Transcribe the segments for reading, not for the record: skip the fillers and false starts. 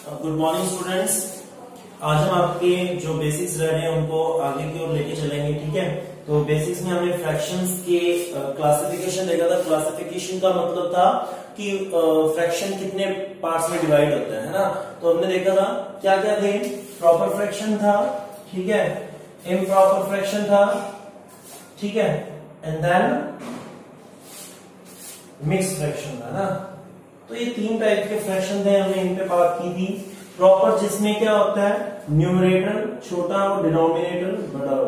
Good morning students. आज हम आपके जो बेसिक्स रह रहे हैं उनको आगे की ओर लेके चलेंगे। ठीक है, तो बेसिक्स में हमने फ्रैक्शंस के क्लासिफिकेशन देखा था। क्लासिफिकेशन का मतलब था कि फ्रैक्शन कितने पार्ट्स में डिवाइड होता है ना। तो हमने देखा था क्या क्या थे। प्रॉपर फ्रैक्शन था, ठीक है, इम्प्रॉपर फ्रैक्शन था, ठीक है, एंड देन मिक्स फ्रैक्शन था ना। तो ये तीन टाइप के फ्रैक्शन थे, हमने इन पे बात की थी। प्रॉपर जिसमें क्या होता है, न्यूमरेटर छोटा हो डिनोमिनेटर बड़ा हो।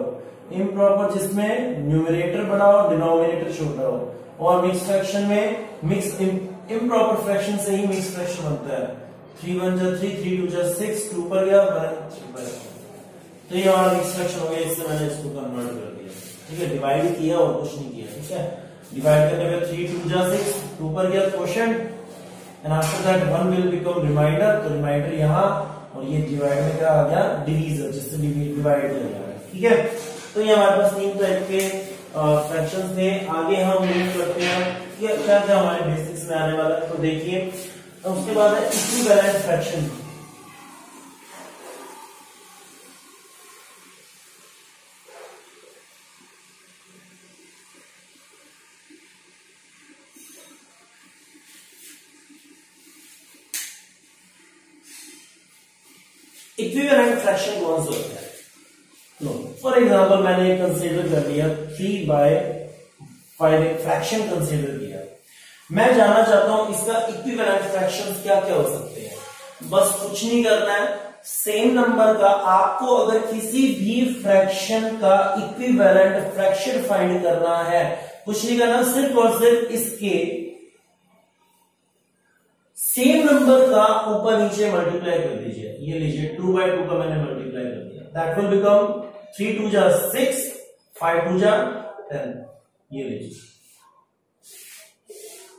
इम्प्रॉपर जिसमें न्यूमरेटर बड़ा हो डिनोमिनेटर छोटा हो। और मिक्स फ्रैक्शन में मिक्स इम्प्रॉपर फ्रैक्शन से ही मिक्स फ्रैक्शन बनता है। 3 1 जा 3, 3 2 जा 6, 2 पर गया 1 तो ये हमारा मिक्स फ्रैक्शन हो गया। इससे मैंने इसको कन्वर्ट कर दिया, ठीक है, डिवाइड किया और कुछ नहीं किया। ठीक है, डिवाइड करने में 3 2 जा 6, 2 पर गया quotient and after that 1 will become remainder. तो रिमाइंडर यहाँ और ये डिवाइड में क्या आ गया, डिवीजर, जिससे डिवाइड किया जा रहा है। ठीक है, तो ये हमारे पास तीन टाइप के फ्रैक्शंस थे। आगे हम मूव करते हैं कि क्या क्या हमारे बेसिक्स में आने वाला है। तो देखिए, तो उसके बाद है इक्विवेलेंट फ्रैक्शन। इक्विवेलेंट फ्रैक्शन कौन सा होता है? नो, फॉर एग्जांपल मैंने कंसीडर कर लिया 3/5 एक फ्रैक्शन कंसीडर किया। मैं जानना चाहता हूं इसका इक्विवेलेंट फ्रैक्शंस क्या क्या हो सकते हैं। बस कुछ नहीं करना है, सेम नंबर का आपको अगर किसी भी फ्रैक्शन का इक्विवेलेंट फ्रैक्शन फाइंड करना है, कुछ नहीं करना, सिर्फ और सिर्फ इसके सेम नंबर का ऊपर नीचे मल्टीप्लाई कर दीजिए। ये लीजिए 2/2 का मैंने मल्टीप्लाई कर दिया, दैट विल बिकम 3 2 जा 6, 5 2 जा 10। ये लीजिए,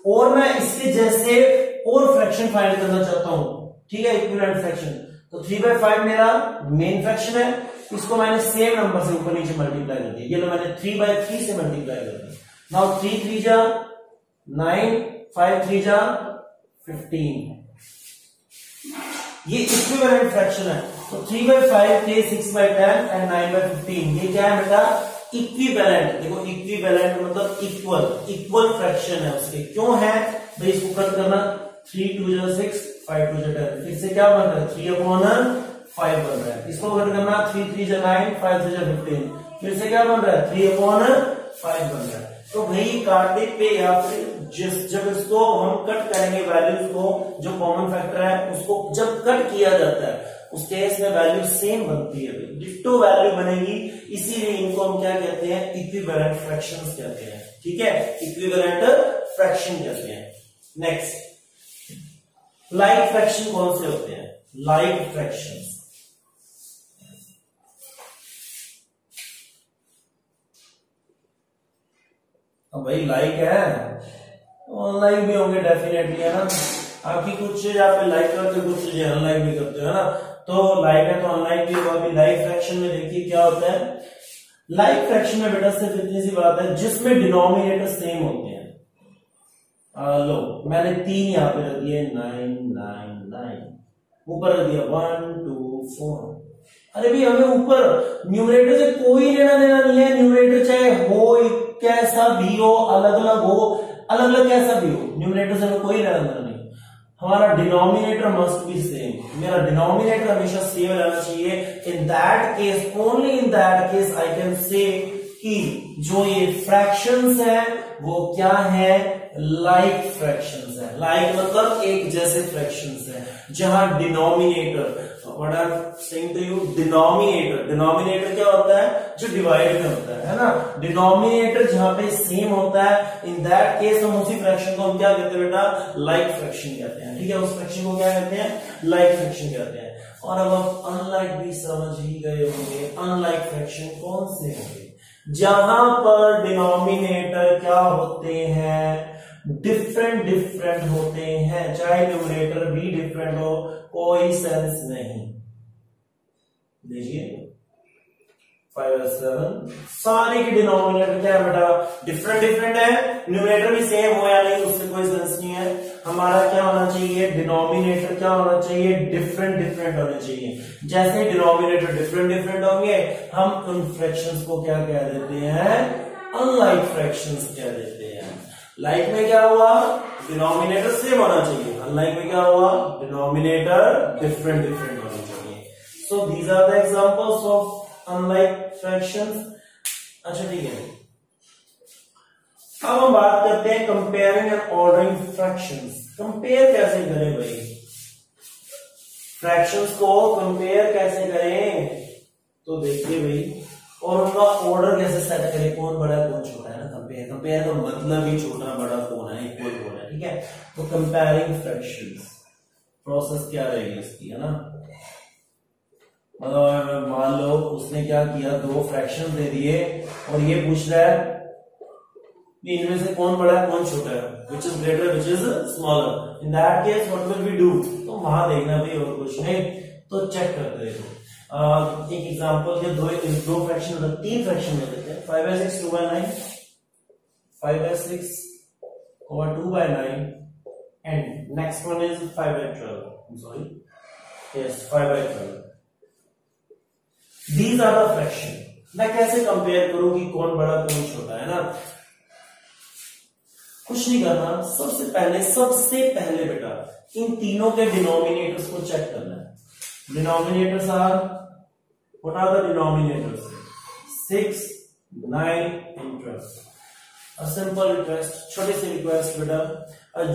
और मैं इसके जैसे और फ्रैक्शन फाइंड करना चाहता हूं, ठीक है, इक्विवेलेंट फ्रैक्शन। तो 3/5 मेरा मेन फ्रैक्शन है, इसको मैंने सेम नंबर से ऊपर नीचे मल्टीप्लाई कर दिया। ये लो मैंने 3/3 से मल्टीप्लाई कर दिया। नाउ 3 3 जा 9, 5 3 जा 15। ये इक्विवेलेंट फ्रैक्शन है। तो 3/5 के 6/10 एंड 9/15 ये क्या है बेटा, इक्विवेलेंट। देखो इक्विवेलेंट मतलब इक्वल फ्रैक्शन है उसके। क्यों है भाई, इसको कट करना, 3 2 जा 6, 5 2 जा 10, फिर से क्या बन रहा है 3/5 बन रहा है। इसको कट करना 3 3 जा 9, 5 3 जा 15, फिर से क्या बन रहा है 3/5 बन रहा है। तो भाई काटने पे या फिर जब इसको हम कट करेंगे वैल्यूज को, जो कॉमन फैक्टर है उसको जब कट किया जाता है उस केस में वैल्यू सेम बनती है, डिट्टो वैल्यू बनेगी। इसीलिए इनको हम क्या कहते हैं, इक्विवेलेंट फ्रैक्शंस कहते हैं। ठीक है, इक्विवेलेंट फ्रैक्शन कहते हैं। नेक्स्ट, लाइक फ्रैक्शन कौन से होते हैं? लाइक फ्रैक्शंस, अब भाई लाइक है, अनलाइक भी होंगे डेफिनेटली, है ना। आपकी कुछ चीज आप लाइक करते हो, कुछ चीजें अनलाइक भी करते हो, है ना। तो लाइक है तो अनलाइक भी होगा। अभी लाइक फ्रैक्शन में देखिए क्या होता है। लाइक फ्रैक्शन में बेटा सिर्फ इतनी सी बात है, जिसमें डिनोमिनेटर सेम होते हैं। लो मैंने 3 यहाँ पे रख दिए, 9 9 9, ऊपर रख दिया 1 2 4। अरे भाई हमें ऊपर न्यूमरेटर से कोई लेना देना नहीं है। न्यूमरेटर चाहे हो कैसा भी हो, अलग अलग हो, अलग अलग कैसा भी हो, न्यूमरेटर से हमें कोई लेना देना नहीं। हमारा डिनोमिनेटर मस्ट बी सेम। मेरा डिनोमिनेटर हमेशा सेम रहना चाहिए। इन that case, only in that case I can say कि जो ये फ्रैक्शंस है वो क्या है, लाइक फ्रैक्शंस है। लाइक मतलब एक जैसे फ्रैक्शंस है, जहां denominator, what I am saying to you, denominator क्या होता है, जो डिवाइड में होता है ना। डिनोमिनेटर जहां पे सेम होता है, इन दैट केस हम उसी फ्रैक्शन को हम क्या कहते हैं बेटा, लाइक फ्रैक्शन कहते हैं। ठीक है, उस फ्रैक्शन को क्या कहते हैं, लाइक फ्रैक्शन कहते हैं। और अब आप अनलाइक भी समझ ही गए होंगे। अनलाइक फ्रैक्शन कौन से होंगे, जहां पर डिनोमिनेटर क्या होते हैं, डिफरेंट होते हैं, चाहे न्यूमरेटर भी डिफरेंट हो, कोई सेंस नहीं। देखिए 5 और 7 सारे के डिनोमिनेटर क्या है बेटा, डिफरेंट है। न्यूमरेटर भी सेम हो या नहीं उससे कोई सेंस नहीं है। हमारा क्या होना चाहिए, डिनोमिनेटर क्या होना चाहिए, डिफरेंट डिफरेंट होने चाहिए। जैसे डिनोमिनेटर डिफरेंट डिफरेंट होंगे, हम उन फ्रैक्शंस को क्या कह देते हैं, अनलाइक फ्रैक्शंस कह देते हैं। लाइक में क्या हुआ, डिनोमिनेटर सेम होना चाहिए, अनलाइक में क्या हुआ, डिनोमिनेटर डिफरेंट डिफरेंट होना चाहिए। So these are the examples of unlike fractions. अच्छा ठीक है, अब हम बात करते हैं comparing and ordering fractions. Compare कैसे करें भाई, फ्रैक्शंस को कंपेयर कैसे करें, तो देखिए भाई, और उनका ऑर्डर कैसे सेट करें, कौन बड़ा कौन छोटा है ना। कंपेयर का मतलब ही छोटा बड़ा कौन है, इक्वल कौन है, ठीक है। तो कंपेयरिंग फ्रैक्शंस प्रोसेस क्या रहेगी इसकी, है ना। मतलब मान लो उसने क्या किया, दो फ्रैक्शन दे दिए और ये पूछ रहा है इनमें से कौन बड़ा है कौन छोटा है, which is greater which is smaller. In that case what will we do, तो वहां देखना भाई और कुछ नहीं, तो चेक करते हैं। एक एग्जांपल के दो फ्रैक्शन, तीन फ्रैक्शन ले लेते हैं, 5/6 2/9, 5/6 2/9 and next one is 5/12, sorry yes 5/12। These are the fraction. मैं कैसे कंपेयर करूं कि कौन बड़ा कौन छोटा है ना। कुछ नहीं करना, सबसे पहले बेटा इन तीनों के डिनोमिनेटर्स को चेक करना है। Denominators are, what are the denominators, 6 9 and 12। Simple request, छोटी सी रिक्वेस्ट बेटा,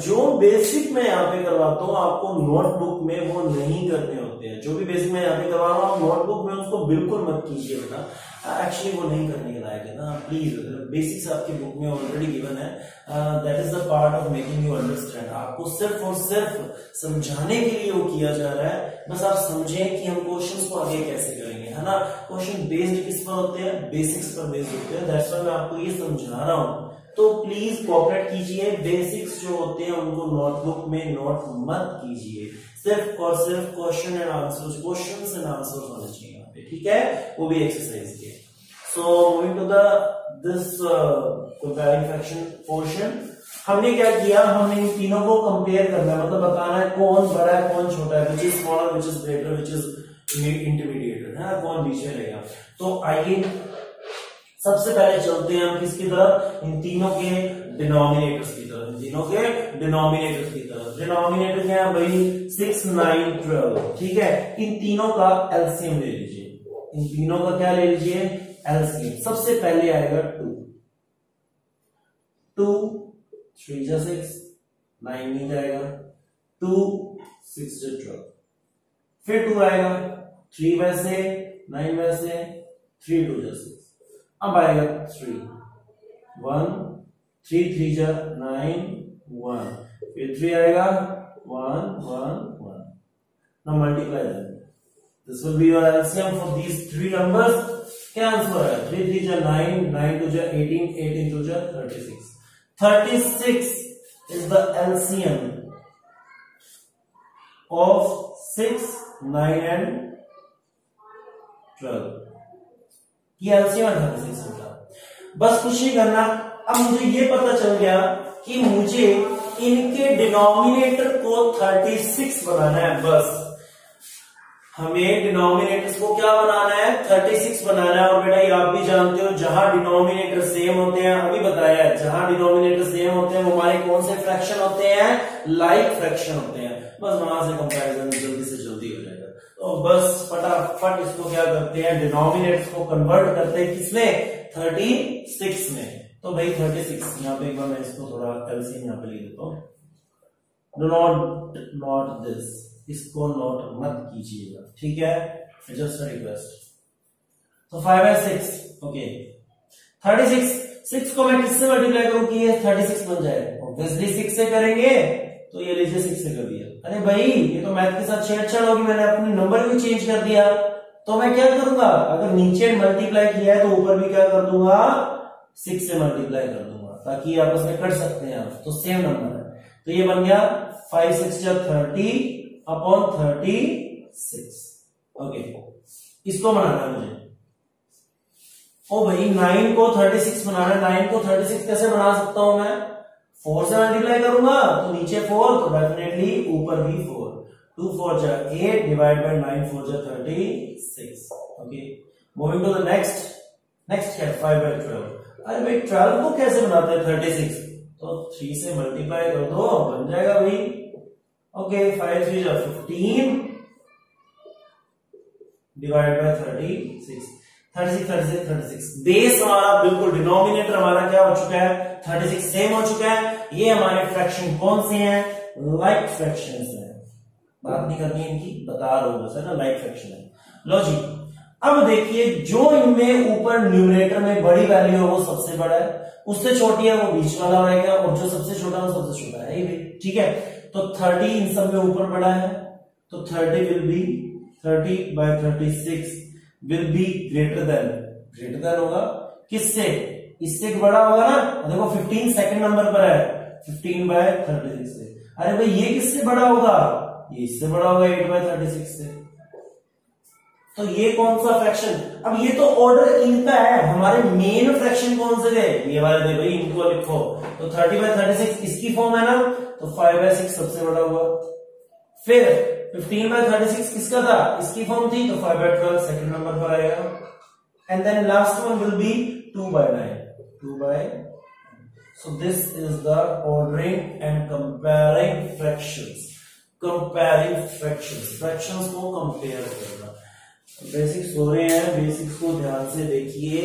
जो बेसिक मैं यहाँ पे करवाता हूँ आपको नोटबुक में वो नहीं करने होते हैं। जो भी बेसिक मैं यहाँ पे करवा रहा हूँ आप नोटबुक में उसको बिल्कुल मत कीजिए बेटा, एक्चुअली वो नहीं करने के लायक है ना। प्लीज, बेसिक्स आपकी बुक में ऑलरेडी गिवन है, that is the part of making you understand. आपको सिर्फ और सिर्फ समझाने के लिए वो किया जा रहा है, बस आप समझें कि हम क्वेश्चंस को आगे कैसे करेंगे, है ना। क्वेश्चन बेस्ड किस पर होते हैं, बेसिक्स पर बेस्ड होते हैं, दैट्स व्हाई मैं आपको ये समझा रहा हूँ। तो प्लीज कोऑपरेट कीजिए, बेसिक्स जो होते हैं उनको नोटबुक में नोट मत कीजिए, सिर्फ और सिर्फ question and answers, questions and answers होने चाहिए यहाँ पे, ठीक है, वो भी एक्सरसाइज के। So moving to this comparing fraction portion, हमने क्या किया, हमने इन तीनों को कंपेयर करना है, मतलब बताना है कौन बड़ा है कौन छोटा है, which is smaller which is greater which is intermediate, है कौन बीच में रहेगा। तो आइए सबसे पहले चलते हैं हम किसकी तरफ, इन तीनों के डिनोमिनेटर्स की तरफ, इन तीनों के डिनोमिनेटर्स की तरफ। डिनोमिनेटर क्या है भाई, 6 9 12, ठीक है। इन तीनों का एलसीएम ले लीजिए, इन तीनों का क्या ले लीजिए, एलसीएम। सबसे पहले आएगा 2 3 जा 6, 9 नहीं जाएगा, 2 6 जा 12, फिर 2 आएगा, 3 वैसे 9 वैसे, 3 2 जा 6, अब आएगा 3 1 3 3 जा 9 1, फिर 3 आएगा 1 1 1। Now multiply them. This will be your LCM for these three numbers. क्या आंसर है, 3 3 जा 9 9 2 जा 18 18 2 जा 36। 36 is the LCM of 6 9 and 12। ये एलसीएम 36 होगा। बस कुछ नहीं करना, अब मुझे ये पता चल गया कि मुझे इनके डिनोमिनेटर को 36 बनाना है। बस हमें डिनोमिनेटर्स को क्या बनाना है, 36 बनाना है। और बेटा ये आप भी जानते हो, जहां डिनोमिनेटर सेम होते हैं, अभी बताया है, जहां डिनोमिनेटर सेम होते हैं वो हमारे कौन से फ्रैक्शन होते हैं, लाइक फ्रैक्शन होते हैं। बस वहां से कंपैरिजन जल्दी से जल्दी हो जाएगा। तो बस फटाफट इसको क्या करते हैं, डिनोमिनेटर्स को कन्वर्ट करते हैं किसमें, 36 में। तो भाई 36 यहाँ पे एक बार मैं इसको थोड़ा एलसीएम यहाँ पे लिख देता हूँ। डू नॉट दिस, इसको नोट मत कीजिएगा, ठीक है, जस्ट अ रिक्वेस्ट। तो 5/6 ओके, 36 6 को मैं किससे मल्टीप्लाई करूं कि ये 36 बन जाए, ऑब्वियसली 6 से करेंगे, तो ये लीजिए 6 से कर दिया। अरे भाई ये तो मैथ के साथ छेड़छाड़ होगी, मैंने अपनी नंबर भी चेंज कर दिया। तो मैं क्या करूंगा, अगर नीचे मल्टीप्लाई किया है तो ऊपर भी क्या कर दूंगा, 6 से मल्टीप्लाई कर दूंगा, ताकि आपस में कर सकते हैं आप, तो सेम नंबर है। तो ये बन गया 5 6 जा 30 अपॉन 36। ओके, इसको बनाना है मुझे। ओ भाई 9 को 36 बनाना है, 9 को 36 कैसे बना सकता हूं मैं, 4 से मल्टीप्लाई करूंगा तो नीचे 4, तो डेफिनेटली ऊपर भी 4। 2 4 जा 8 डिवाइड बाय 9 4 जा 36। Okay, moving to the next क्या 5 बाय 12। अरे भाई 12 को कैसे बनाते हैं 36? तो 3 से मल्टीप्लाई कर दो, बन जाएगा भाई। ओके, 5 3 जा 15 डिवाइड बाय 36। 36 बेस हमारा बिल्कुल, डिनोमिनेटर हमारा क्या हो चुका है 36 सेम हो चुका है। ये हमारे फ्रैक्शन कौन से हैं? लाइक फ्रैक्शंस हैं। बात नहीं करनी है इनकी, बता रहा हूं बस, है ना, लाइक फ्रैक्शन है। लो जी, अब देखिए जो इनमें ऊपर न्यूमरेटर में बड़ी वैल्यू है वो सबसे बड़ा है, उससे छोटी है वो बीच वाला रहेगा, और जो सबसे छोटा है वो सबसे छोटा है। ये भी ठीक है। तो 30 इन सब में ऊपर बड़ा है, तो 30 will be 30 by 36 will be greater than होगा किससे? इससे बड़ा होगा ना। देखो 15 सेकंड नंबर पर है, 15 बाय 36 से। अरे भाई ये किससे बड़ा होगा? ये इससे बड़ा होगा 8 बाय 36 से। तो ये कौन सा फ्रैक्शन? अब ये तो ऑर्डर इनका है, हमारे मेन फ्रैक्शन कौन से थे? ये वाले थे भाई, इनको लिखो। तो 30 बाय 36 इसकी फॉर्म है ना, तो 5 बाय 6 सबसे बड़ा हुआ। फिर 15 बाय 36 किसका था? इसकी फॉर्म थी, तो 5 बाय 12 सेकंड नंबर पर आएगा। And then last one will be 2 by 9। 2 by, so this is the ordering and comparing fractions को कंपेयर करना। बेसिक्स हो रहे हैं, बेसिक्स को ध्यान से देखिए,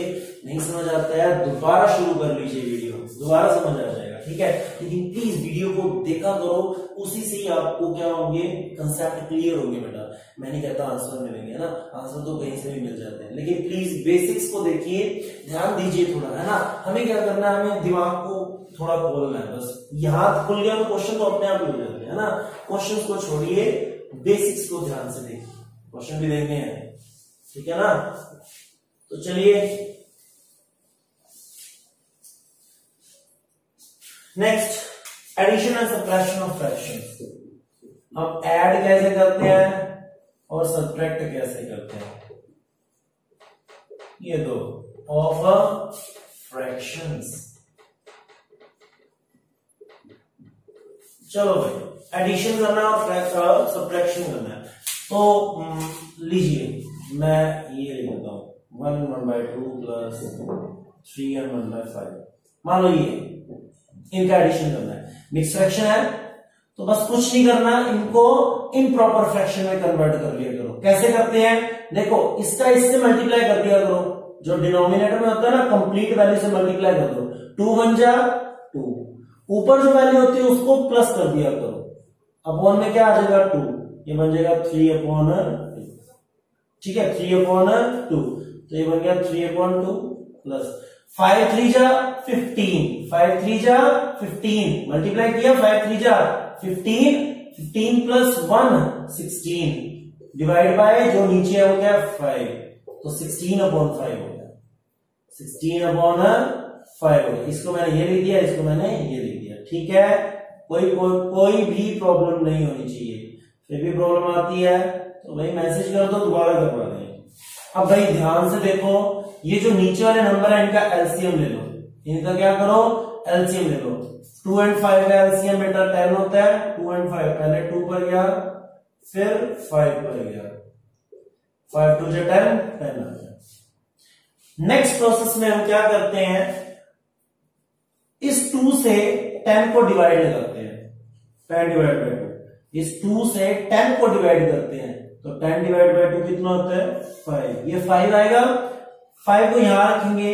नहीं समझ आता है दोबारा शुरू कर लीजिए वीडियो, दोबारा समझ आ जाएगा, ठीक है। लेकिन प्लीज वीडियो को देखा करो, उसी से ही आपको क्या होंगे, कंसेप्ट क्लियर होंगे बेटा। मैं नहीं कहता आंसर मिलेंगे, है ना, आंसर तो कहीं से भी मिल जाते हैं, लेकिन प्लीज बेसिक्स को देखिए, ध्यान दीजिए थोड़ा, है ना। हमें क्या करना है, हमें दिमाग को थोड़ा खोलना है बस। यहाँ खुल गया तो क्वेश्चन तो अपने आप ही हो जाते हैं, है ना। क्वेश्चन को छोड़िए, बेसिक्स को ध्यान से देखिए, क्वेश्चन भी देखने हैं, ठीक है ना। तो चलिए next, addition and subtraction of fractions. हम ऐड कैसे करते हैं और सब्ट्रैक्ट कैसे करते हैं, ये दो ऑफ फ्रैक्शंस। चलो भाई, एडिशन करना और सब्ट्रैक्शन करना है, तो लीजिए मैं ये लिख देता हूं 1 1/2 प्लस 3 and 1/5। मान लो ये इनका एडिशन करना है, मिक्स फ्रैक्शन है, तो बस कुछ नहीं करना, इनको इम्प्रॉपर फ्रैक्शन में कन्वर्ट कर लिया करो। कैसे करते हैं, देखो इसका इससे मल्टीप्लाई कर दिया करो, जो डिनोमिनेटर में होता है ना, कंप्लीट वैल्यू से मल्टीप्लाई कर दो। 2 1 जा 2, ऊपर जो वैल्यू होती है उसको प्लस कर दिया करो, अपॉन में क्या आ जाएगा 2, ये बन जाएगा 3/2, ठीक है, 3/2, तो ये बन गया 3/2 प्लस 5 3 जा 15, 5 3 जा 15, मल्टीप्लाई किया 5 3 जा 15, 15 प्लस 1 16, डिवाइड बाय जो नीचे है वो क्या 5, तो 16/5 हो गया, 16/5 हो गया। इसको मैंने ये लिख दिया, इसको मैंने ये लिख दिया, ठीक है। कोई भी प्रॉब्लम नहीं होनी चाहिए। फिर भी प्रॉब्लम आती है तो भाई मैसेज कर दो, दोबारा करवा देंगे। अब भाई ध्यान से देखो, ये जो नीचे वाले नंबर है इनका एलसीएम ले लो, इनका क्या करो, एलसीएम ले लो। 2 and 5 का एलसीएम बेटा 10 होता है। 2 and 5, पहले 2 पर गया, फिर 5 पर गया, 5 2 जा 10 10 आ गया। नेक्स्ट प्रोसेस में हम क्या करते हैं, इस 2 से 10 को डिवाइड करते हैं, 10 डिवाइड बाय 2, इस 2 से 10 को डिवाइड करते हैं, तो 10 डिवाइड बाय 2 कितना होता है 5, ये 5 आएगा। 5 को यहां रखेंगे,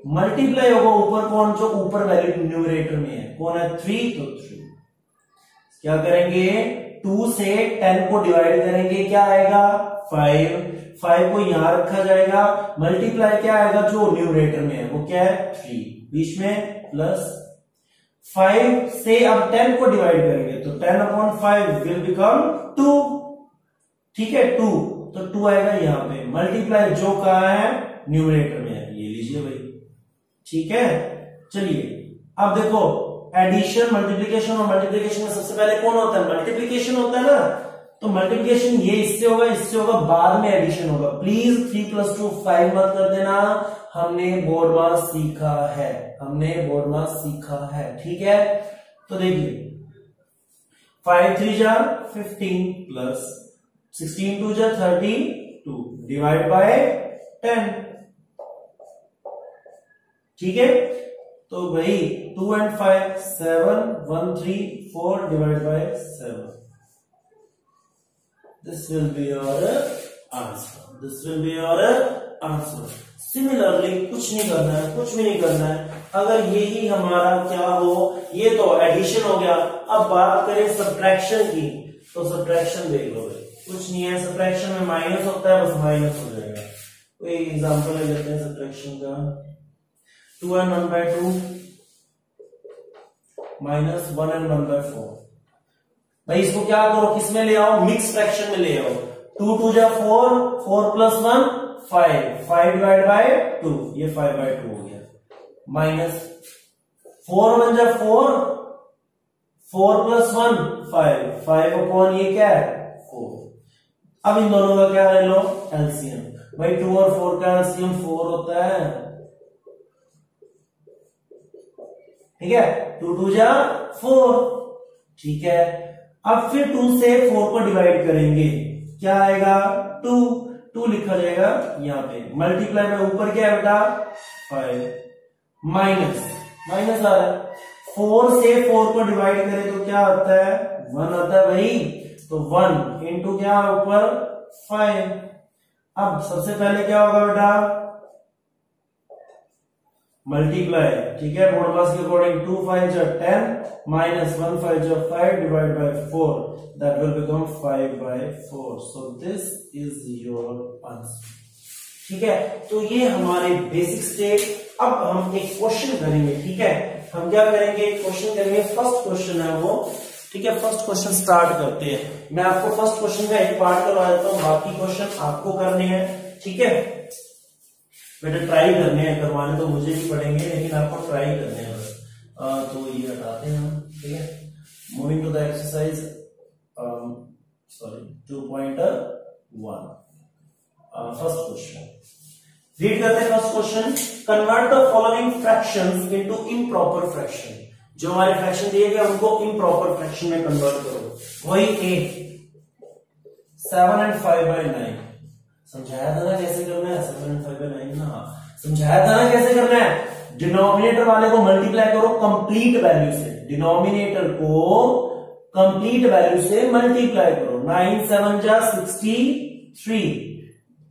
मल्टीप्लाई होगा ऊपर, कौन जो ऊपर वैल्यू न्यूमरेटर में है, कौन है 3, तो 3 क्या करेंगे, 2 से 10 को डिवाइड करेंगे, क्या आएगा 5, 5 को यहां रखा जाएगा, मल्टीप्लाई क्या आएगा जो न्यूमरेटर में है वो क्या है 3, बीच में प्लस 5 से अब 10 को डिवाइड करेंगे, तो 10/5 विल बिकम 2, ठीक है 2, तो 2 आएगा यहां पे, मल्टीप्लाई जो कहा है न्यूमरेटर में है, ये लीजिए भाई, ठीक है। चलिए अब देखो, एडिशन मल्टीप्लिकेशन, और मल्टीप्लिकेशन में सबसे पहले कौन होता है, मल्टीप्लिकेशन होता है ना, तो मल्टीप्लिकेशन ये इससे होगा, इससे होगा, बाद में एडिशन होगा। प्लीज 3 + 2 5 मत कर देना, हमने बोर्ड मास सीखा है, हमने बोर्ड मास सीखा है, ठीक है। तो देखिए 5 3 जा 15 प्लस 16 2 जा 32 डिवाइड बाय 10। ठीक है, तो भाई 2 and 5 7 1 3 4 divide by 7। This will be your answer, this will be your answer. Similarly कुछ नहीं करना है, कुछ भी नहीं करना है। अगर यही हमारा क्या हो, ये तो एडिशन हो गया। अब बात करें सब्ट्रैक्शन की, तो सब्ट्रैक्शन देख लो भाई, कुछ नहीं है। सब्ट्रैक्शन में माइनस होता है, बस माइनस हो जाएगा। कोई एग्जांपल ले लेते हैं सब्ट्रैक्शन का। 2 and 1 by 2 minus 1 and 1 by 4। भाई इसको क्या करो, किस में ले आओ, मिक्स फ्रैक्शन में ले आओ। 2 2 जा 4 4 प्लस 1 5 5 डिवाइड बाय 2, ये 5 by 2 हो गया। माइनस 4 1 जा 4 4 प्लस 1 5 5 अपॉन ये क्या है 4। अब इन दोनों का क्या है लो, एलसीएम। भाई 2 और 4 का एलसीएम 4 होता है। ठीक है, 2 2 जा 4। ठीक है, अब फिर 2 से 4 को डिवाइड करेंगे, क्या आएगा 2 2 लिखा जाएगा यहां पे। मल्टीप्लाई में ऊपर क्या है बेटा 5 माइनस माइनस आ रहा है। 4 से 4 को डिवाइड करें तो क्या आता है 1 आता है भाई। तो 1 इंटू क्या ऊपर 5। अब सबसे पहले क्या होगा बेटा मल्टीप्लाई। ठीक है, मॉडुलस के अकॉर्डिंग 2 5 जा 10 माइनस 1 5 जा 5 divide by 4, that will become 5 by 4। So this is your answer. ठीक है, तो ये हमारे बेसिक स्टेप। अब हम एक क्वेश्चन करेंगे। ठीक है, हम क्या करेंगे, क्वेश्चन करेंगे। फर्स्ट क्वेश्चन है वो। ठीक है, फर्स्ट क्वेश्चन स्टार्ट करते हैं। मैं आपको फर्स्ट क्वेश्चन का एक पार्ट करवा देता हूँ, बाकी क्वेश्चन आपको करने हैं। ठीक है बेटा, ट्राई करने हैं, करवाने तो मुझे भी पड़ेंगे लेकिन आपको ट्राई करने हैं बस। तो ये हटाते हैं हम। ठीक है, moving to the exercise sorry 2.1 first question read करते हैं। First question, convert the following fractions into improper fraction. जो हमारे फ्रैक्शन दिए गए उनको इम्प्रॉपर फ्रैक्शन में कन्वर्ट करो। वही ए 7 and 5 by 9 समझाया था ना कैसे करना है। 7 and 5 by 9 ना समझाया था ना कैसे करना है। डिनोमिनेटर वाले को मल्टीप्लाई करो कंप्लीट वैल्यू से, डिनोमिनेटर को कंप्लीट वैल्यू से मल्टीप्लाई करो। 9 7 जा 63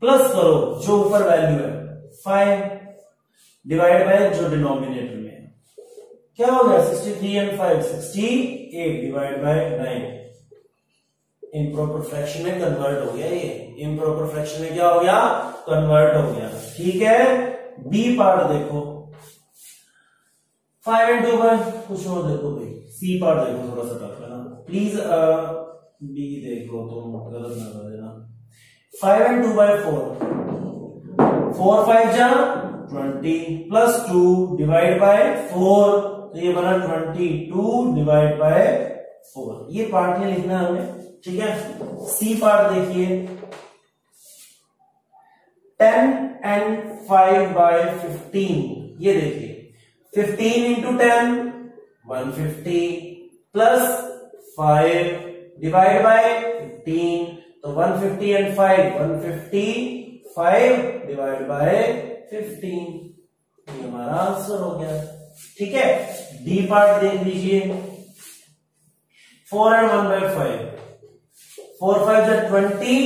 प्लस करो जो ऊपर वैल्यू है 5 डिवाइड बाय जो डिनोमिनेटर में है। क्या हो गया 63 and 5 68 divide by 9। Improper fraction में कन्वर्ट हो गया। ये इम्प्रॉपर फ्रैक्शन में क्या हो गया कन्वर्ट हो गया। ठीक है, बी पार्ट देखो 5 and 2 by कुछ और देखो भाई। सी पार्ट देखो थोड़ा सा टफ है ना, प्लीज बी देखो तुम गलत ना कर देना। 5 and 2 by 4 4 5 जा 20 प्लस 2 डिवाइड बाय 4, तो ये बना 22 डिवाइड बाय 4। ये पार्ट नहीं लिखना है हमें। ठीक है, सी पार्ट देखिए 10 and 5 by 15। ये देखिए 15 into 10 150 प्लस 5 डिवाइड बाय 15, तो 150 and 5 155 डिवाइड बाय 15। ये हमारा आंसर हो गया। ठीक है, डी पार्ट देख लीजिए 4 and 1 by 5 4 5 जा 20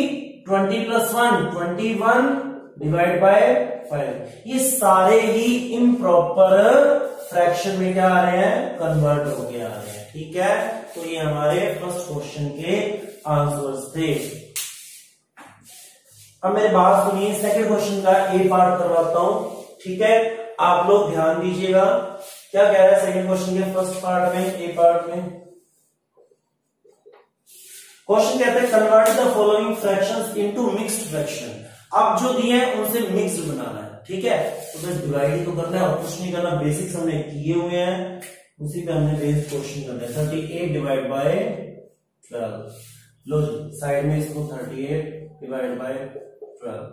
20 प्लस 1 21 डिवाइड बाय 5। ये सारे ही इम्प्रॉपर फ्रैक्शन में क्या आ रहे हैं कन्वर्ट होके आ रहे हैं। ठीक है, तो ये हमारे फर्स्ट क्वेश्चन के आंसर्स थे। अब मेरी बात सुनिए, सेकंड क्वेश्चन का ए पार्ट करवाता हूं। ठीक है, आप लोग ध्यान दीजिएगा क्या कह रहा है सेकंड क्वेश्चन के फर्स्ट पार्ट में, ए पार्ट में। क्वेश्चन कहते हैं convert the following fractions into mixed fraction. अब जो दिए हैं उनसे मिक्स्ड बनाना है। ठीक है, तो बस डिवाइड ही तो करना है और कुछ नहीं करना। बेसिक्स हमने किए हुए हैं, उसी पे हमने बेस क्वेश्चन करना है। 38 डिवाइड बाय 12। लो साइड में इसको 38 डिवाइड बाय 12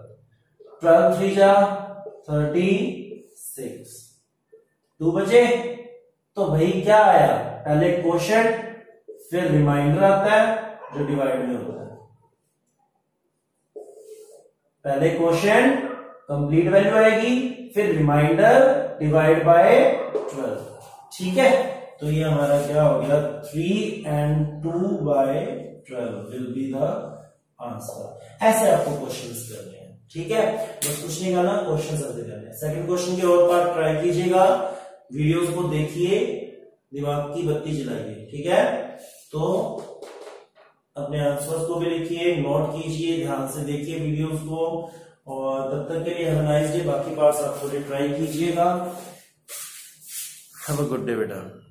12 3 जा 36 2 बचे, तो भाई क्या आया पहले क्वोशंट फिर रिमाइंडर आता है जो डिवाइड में होता है। पहले क्वोशंट कंप्लीट वैल्यू आएगी, फिर रिमाइंडर डिवाइड बाय 12। ठीक है, तो ये हमारा क्या हो गया 3 and 2 by 12 will be the answer. ऐसे आपको क्वेश्चंस करने हैं। ठीक है, बस कुछ नहीं करना, क्वेश्चन ऐसे करने हैं। सेकंड क्वेश्चन के और पार्ट ट्राई कीजिएगा, वीडियोस को देखिए, दिमाग की बत्ती जलाइए। ठीक है, तो अपने आंसर्स को भी लिखिए, नोट कीजिए, ध्यान से देखिए वीडियोस को, और तब तक के लिए हैव अ नाइस डे। बाकी पार्ट्स आप थोड़े ट्राई कीजिएगा। हैव अ गुड डे बेटा।